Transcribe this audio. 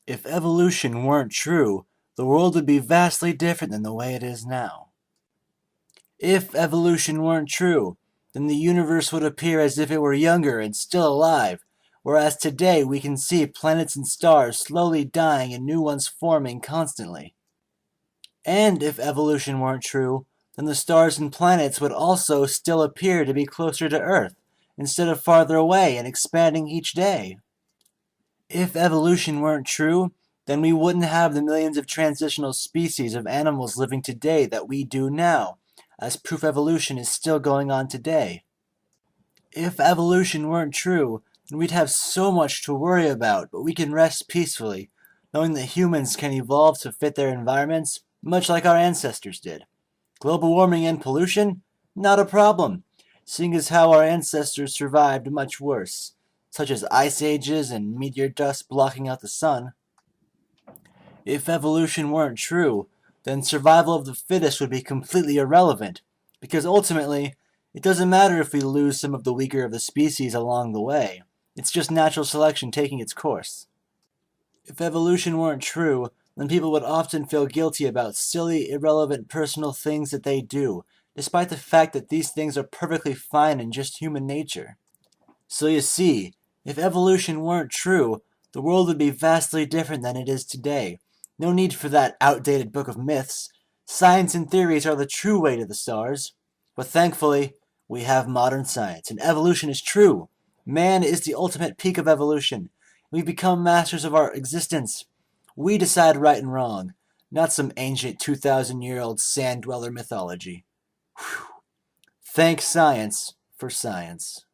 If evolution weren't true, the world would be vastly different than the way it is now. If evolution weren't true, then the universe would appear as if it were younger and still alive, whereas today we can see planets and stars slowly dying and new ones forming constantly. And if evolution weren't true, then the stars and planets would also still appear to be closer to Earth, instead of farther away and expanding each day. If evolution weren't true, then we wouldn't have the millions of transitional species of animals living today that we do now, as proof evolution is still going on today. If evolution weren't true, then we'd have so much to worry about, but we can rest peacefully, knowing that humans can evolve to fit their environments, much like our ancestors did. Global warming and pollution? Not a problem, seeing as how our ancestors survived much worse, such as ice ages and meteor dust blocking out the sun. If evolution weren't true, then survival of the fittest would be completely irrelevant, because ultimately, it doesn't matter if we lose some of the weaker of the species along the way. It's just natural selection taking its course. If evolution weren't true, then people would often feel guilty about silly, irrelevant personal things that they do, despite the fact that these things are perfectly fine in just human nature. So you see, if evolution weren't true, the world would be vastly different than it is today. No need for that outdated book of myths. Science and theories are the true way to the stars. But thankfully, we have modern science, and evolution is true. Man is the ultimate peak of evolution. We've become masters of our existence. We decide right and wrong, not some ancient 2,000-year-old sand dweller mythology. Whew. Thank science for science.